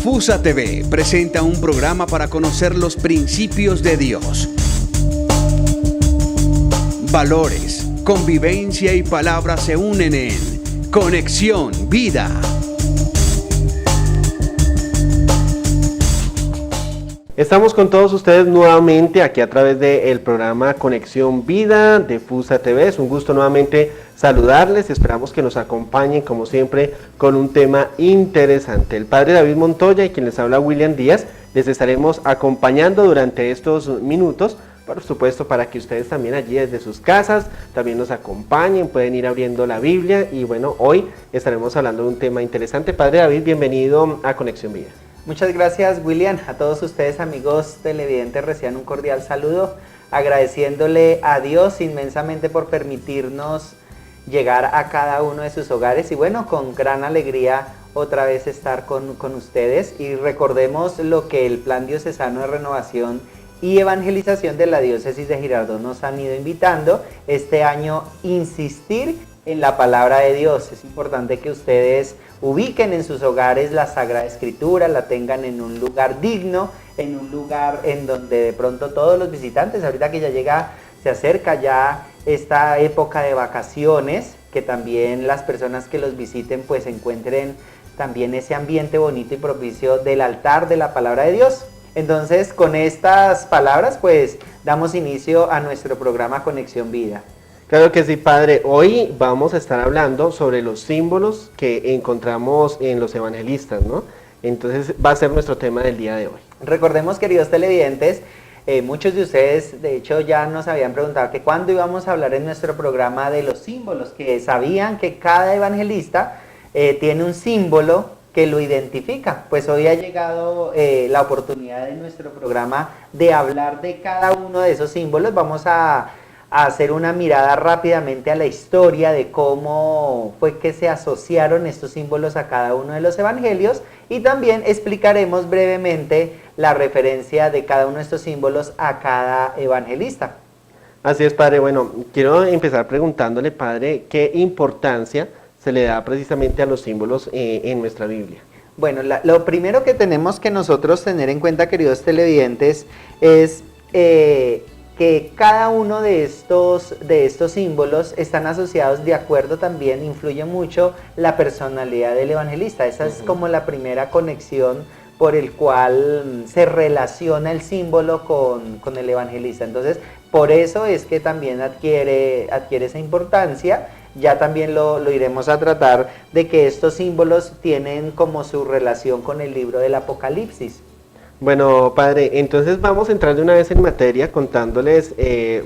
FUSA TV presenta un programa para conocer los principios de Dios. Valores, convivencia y palabras se unen en Conexión Vida. Estamos con todos ustedes nuevamente aquí a través del programa Conexión Vida de FUSA TV. Es un gusto nuevamente saludarles. Esperamos que nos acompañen como siempre con un tema interesante. El padre David Montoya y quien les habla William Díaz, les estaremos acompañando durante estos minutos, por supuesto, para que ustedes también allí desde sus casas también nos acompañen, pueden ir abriendo la Biblia y bueno, hoy estaremos hablando de un tema interesante. Padre David, bienvenido a Conexión Vida. Muchas gracias, William. A todos ustedes, amigos televidentes, reciban un cordial saludo, agradeciéndole a Dios inmensamente por permitirnos llegar a cada uno de sus hogares y bueno, con gran alegría otra vez estar con ustedes y recordemos lo que el Plan Diocesano de Renovación y Evangelización de la Diócesis de Girardot nos han ido invitando este año, insistir en la palabra de Dios. Es importante que ustedes ubiquen en sus hogares la Sagrada Escritura, la tengan en un lugar digno, en un lugar en donde de pronto todos los visitantes, ahorita que ya se acerca ya esta época de vacaciones, que también las personas que los visiten pues encuentren también ese ambiente bonito y propicio del altar de la palabra de Dios. Entonces, con estas palabras pues damos inicio a nuestro programa Conexión Vida. Claro que sí, padre. Hoy vamos a estar hablando sobre los símbolos que encontramos en los evangelistas, ¿no? Entonces va a ser nuestro tema del día de hoy. Recordemos, queridos televidentes, muchos de ustedes de hecho ya nos habían preguntado que cuándo íbamos a hablar en nuestro programa de los símbolos, que sabían que cada evangelista tiene un símbolo que lo identifica. Pues hoy ha llegado la oportunidad de nuestro programa de hablar de cada uno de esos símbolos. Vamos a hacer una mirada rápidamente a la historia de cómo fue que se asociaron estos símbolos a cada uno de los evangelios y también explicaremos brevemente la referencia de cada uno de estos símbolos a cada evangelista. Así es, padre. Bueno, quiero empezar preguntándole, padre, ¿qué importancia se le da precisamente a los símbolos en nuestra Biblia? Bueno, lo primero que tenemos que nosotros tener en cuenta, queridos televidentes, es que cada uno de estos símbolos están asociados de acuerdo también, influye mucho la personalidad del evangelista. Esa es como la primera conexión por el cual se relaciona el símbolo con el evangelista. Entonces, por eso es que también adquiere esa importancia. Ya también lo iremos a tratar de que estos símbolos tienen como su relación con el libro del Apocalipsis. Bueno, padre, entonces vamos a entrar de una vez en materia contándoles,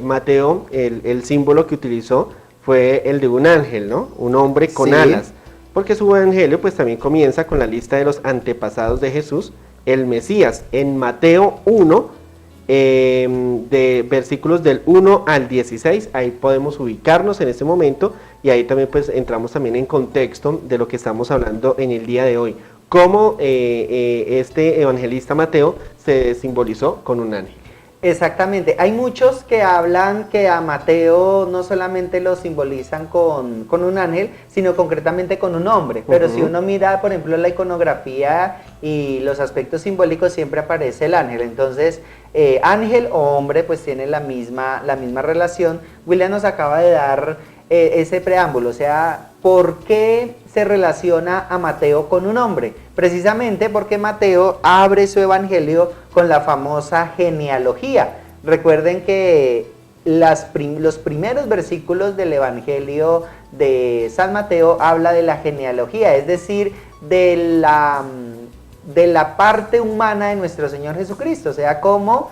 Mateo, el símbolo que utilizó fue el de un ángel, ¿no? Un hombre con alas, porque su evangelio pues también comienza con la lista de los antepasados de Jesús, el Mesías, en Mateo 1, de versículos del 1 al 16, ahí podemos ubicarnos en este momento y ahí también pues entramos también en contexto de lo que estamos hablando en el día de hoy. Cómo este evangelista Mateo se simbolizó con un ángel. Exactamente, hay muchos que hablan que a Mateo no solamente lo simbolizan con un ángel, sino concretamente con un hombre, pero si uno mira, por ejemplo, la iconografía y los aspectos simbólicos, siempre aparece el ángel. Entonces, ángel o hombre pues tiene la misma relación. William nos acaba de dar ese preámbulo, o sea, ¿por qué se relaciona a Mateo con un hombre? Precisamente porque Mateo abre su evangelio con la famosa genealogía. Recuerden que los primeros versículos del evangelio de San Mateo habla de la genealogía, es decir, de la parte humana de nuestro Señor Jesucristo, o sea, cómo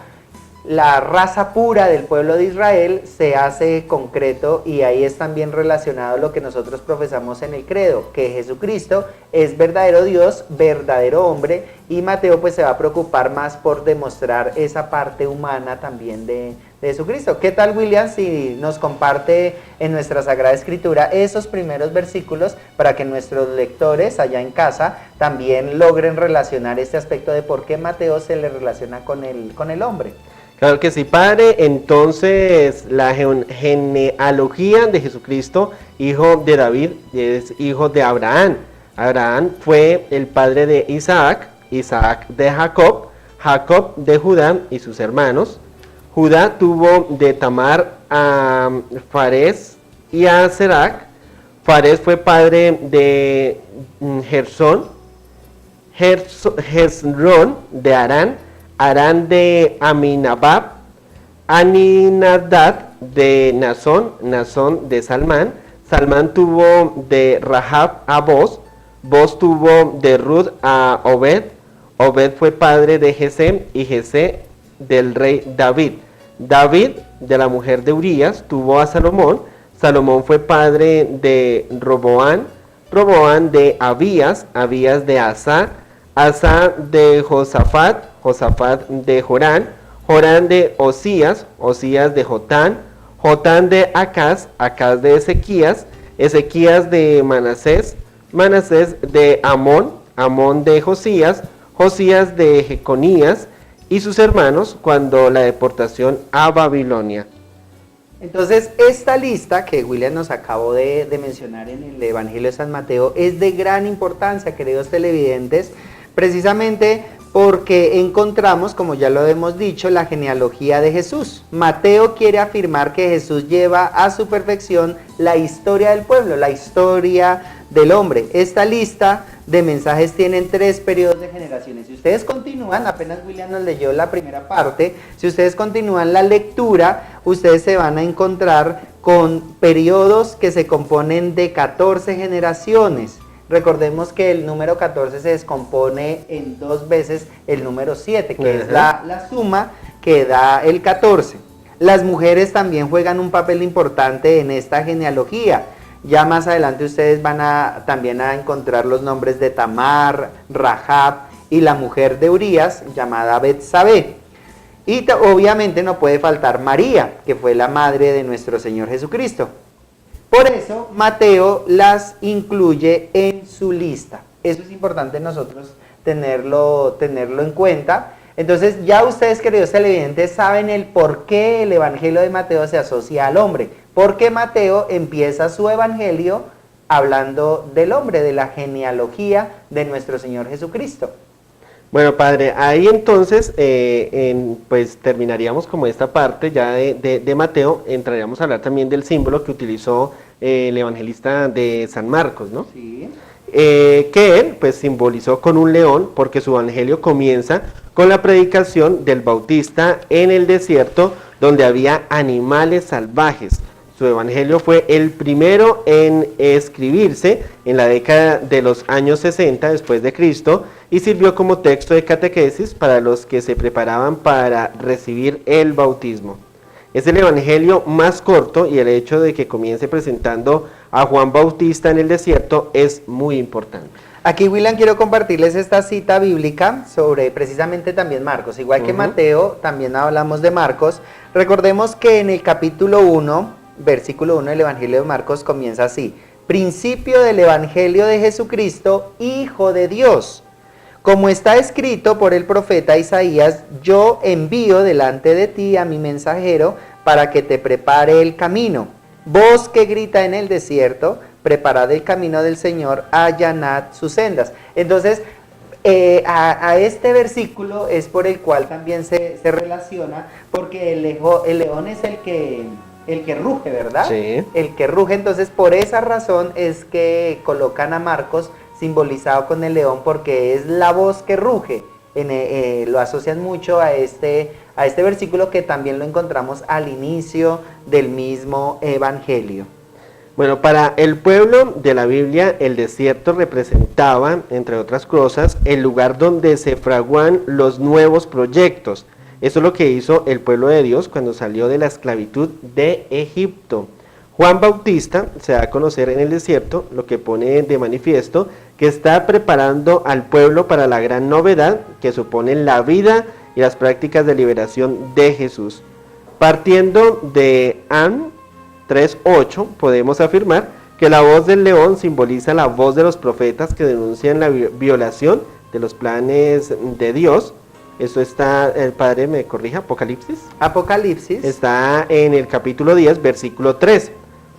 la raza pura del pueblo de Israel se hace concreto, y ahí es también relacionado lo que nosotros profesamos en el credo, que Jesucristo es verdadero Dios, verdadero hombre, y Mateo pues se va a preocupar más por demostrar esa parte humana también de Jesucristo. ¿Qué tal, William, si nos comparte en nuestra Sagrada Escritura esos primeros versículos para que nuestros lectores allá en casa también logren relacionar este aspecto de por qué Mateo se le relaciona con el hombre? Claro que sí, padre. Entonces, la genealogía de Jesucristo, hijo de David, es hijo de Abraham. Abraham fue el padre de Isaac, Isaac de Jacob, Jacob de Judá y sus hermanos. Judá tuvo de Tamar a Fares y a Serac. Fares fue padre de Gersón, Hezrón de Arán, Arán de Aminadab, Aminadab de Nazón, Nazón de Salmán, Salmán tuvo de Rahab a Boz, Boz tuvo de Ruth a Obed, Obed fue padre de Jesé y Jesé del rey David. David, de la mujer de Urías, tuvo a Salomón, Salomón fue padre de Roboán, Roboán de Abías, Abías de Asa, Asa de Josafat, Josafat de Jorán, Jorán de Osías, Osías de Jotán, Jotán de Acaz, Acaz de Ezequías, Ezequías de Manasés, Manasés de Amón, Amón de Josías, Josías de Jeconías y sus hermanos cuando la deportación a Babilonia. Entonces, esta lista que William nos acabó de mencionar en el Evangelio de San Mateo es de gran importancia, queridos televidentes, precisamente porque encontramos, como ya lo hemos dicho, la genealogía de Jesús. Mateo quiere afirmar que Jesús lleva a su perfección la historia del pueblo, la historia del hombre. Esta lista de mensajes tienen 3 periodos de generaciones. Si ustedes continúan, apenas William nos leyó la primera parte, si ustedes continúan la lectura, ustedes se van a encontrar con periodos que se componen de 14 generaciones. Recordemos que el número 14 se descompone en 2 veces el número 7, que es la suma que da el 14. Las mujeres también juegan un papel importante en esta genealogía. Ya más adelante ustedes van también a encontrar los nombres de Tamar, Rahab y la mujer de Urías, llamada Betsabé. Y obviamente no puede faltar María, que fue la madre de nuestro Señor Jesucristo. Por eso Mateo las incluye en su lista. Eso es importante nosotros tenerlo en cuenta. Entonces ya ustedes, queridos televidentes, saben el por qué el Evangelio de Mateo se asocia al hombre. Porque Mateo empieza su Evangelio hablando del hombre, de la genealogía de nuestro Señor Jesucristo. Bueno, padre, ahí entonces pues terminaríamos como esta parte ya de Mateo, entraríamos a hablar también del símbolo que utilizó el evangelista de San Marcos, ¿no? Sí. Que él pues simbolizó con un león porque su evangelio comienza con la predicación del Bautista en el desierto donde había animales salvajes. Su evangelio fue el primero en escribirse en la década de los años 60 después de Cristo y sirvió como texto de catequesis para los que se preparaban para recibir el bautismo. Es el evangelio más corto y el hecho de que comience presentando a Juan Bautista en el desierto es muy importante. Aquí, William, quiero compartirles esta cita bíblica sobre precisamente también Marcos. Igual que Mateo, también hablamos de Marcos. Recordemos que en el capítulo 1, versículo 1 del Evangelio de Marcos comienza así: principio del Evangelio de Jesucristo, Hijo de Dios. Como está escrito por el profeta Isaías, yo envío delante de ti a mi mensajero para que te prepare el camino. Voz que grita en el desierto, preparad el camino del Señor, allanad sus sendas. Entonces, a este versículo es por el cual también se relaciona, porque el león es el que ruge, ¿verdad? Sí. El que ruge, entonces por esa razón es que colocan a Marcos simbolizado con el león, porque es la voz que ruge. Lo asocian mucho a este versículo, que también lo encontramos al inicio del mismo evangelio. Bueno, para el pueblo de la Biblia, el desierto representaba, entre otras cosas, el lugar donde se fraguan los nuevos proyectos. Eso es lo que hizo el pueblo de Dios cuando salió de la esclavitud de Egipto. Juan Bautista se da a conocer en el desierto, lo que pone de manifiesto que está preparando al pueblo para la gran novedad que supone la vida y las prácticas de liberación de Jesús. Partiendo de An 3:8, podemos afirmar que la voz del león simboliza la voz de los profetas que denuncian la violación de los planes de Dios. Esto está, el padre me corrija, Apocalipsis. Apocalipsis. Está en el capítulo 10, versículo 3.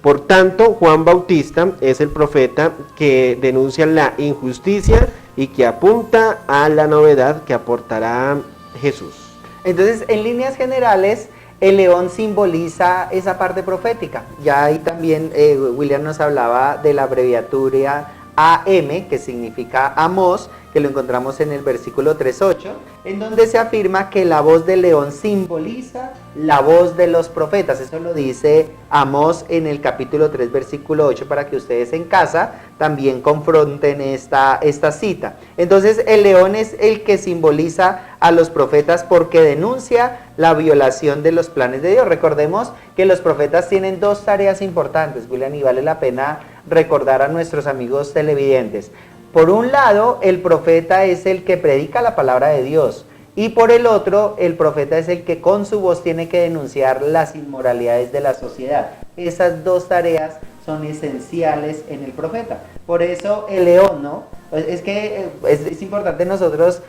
Por tanto, Juan Bautista es el profeta que denuncia la injusticia y que apunta a la novedad que aportará Jesús. Entonces, en líneas generales, el león simboliza esa parte profética. Ya ahí también William nos hablaba de la abreviatura AM, que significa Amós, que lo encontramos en el versículo 3.8, en donde se afirma que la voz del león simboliza la voz de los profetas. Eso lo dice Amós en el capítulo 3, versículo 8, para que ustedes en casa también confronten esta cita. Entonces, el león es el que simboliza a los profetas porque denuncia la violación de los planes de Dios. Recordemos que los profetas tienen dos tareas importantes, William, y vale la pena recordar a nuestros amigos televidentes. Por un lado, el profeta es el que predica la palabra de Dios, y por el otro, el profeta es el que con su voz tiene que denunciar las inmoralidades de la sociedad. Esas dos tareas son esenciales en el profeta. Por eso el león, ¿no? Es que es importante nosotros.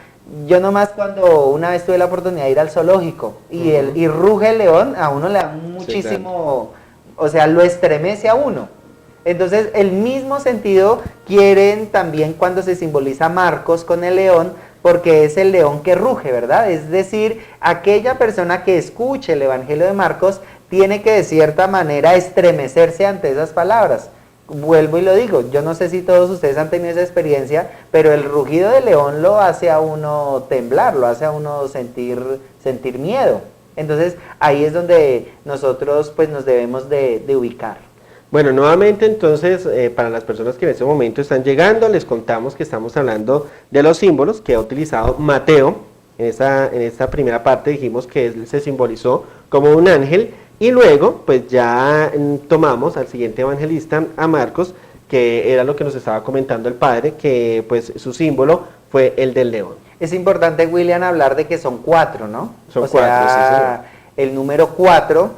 Yo nomás cuando una vez tuve la oportunidad de ir al zoológico y ruge el león, a uno le da muchísimo, o sea, lo estremece a uno. Entonces, el mismo sentido quieren también cuando se simboliza Marcos con el león, porque es el león que ruge, ¿verdad? Es decir, aquella persona que escuche el Evangelio de Marcos tiene que de cierta manera estremecerse ante esas palabras. Vuelvo y lo digo, yo no sé si todos ustedes han tenido esa experiencia, pero el rugido del león lo hace a uno temblar, lo hace a uno sentir miedo. Entonces, ahí es donde nosotros pues nos debemos de ubicar. Bueno, nuevamente entonces, para las personas que en este momento están llegando, les contamos que estamos hablando de los símbolos que ha utilizado Mateo. En esta primera parte dijimos que él se simbolizó como un ángel, y luego pues ya tomamos al siguiente evangelista, a Marcos, que era lo que nos estaba comentando el padre, que pues su símbolo fue el del león. Es importante, William, hablar de que son 4, ¿no? Son 4, sí, señor. El número 4,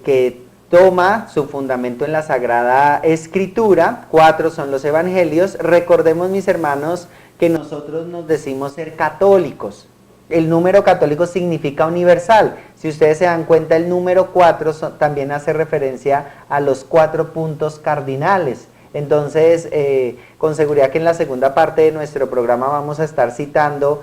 que toma su fundamento en la Sagrada Escritura. 4 son los evangelios. Recordemos, mis hermanos, que nosotros nos decimos ser católicos. El número católico significa universal. Si ustedes se dan cuenta, el número 4 también hace referencia a los 4 puntos cardinales. Entonces, con seguridad que en la segunda parte de nuestro programa vamos a estar citando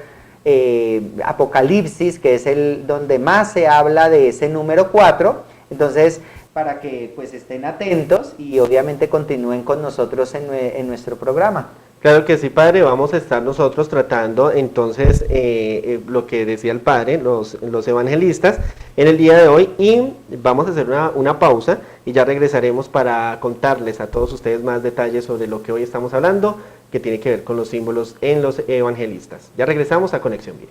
Apocalipsis, que es donde más se habla de ese número 4. Entonces, para que pues estén atentos y obviamente continúen con nosotros en nuestro programa. Claro que sí, padre, vamos a estar nosotros tratando entonces lo que decía el padre, los evangelistas, en el día de hoy, y vamos a hacer una pausa y ya regresaremos para contarles a todos ustedes más detalles sobre lo que hoy estamos hablando, que tiene que ver con los símbolos en los evangelistas. Ya regresamos a Conexión Vida.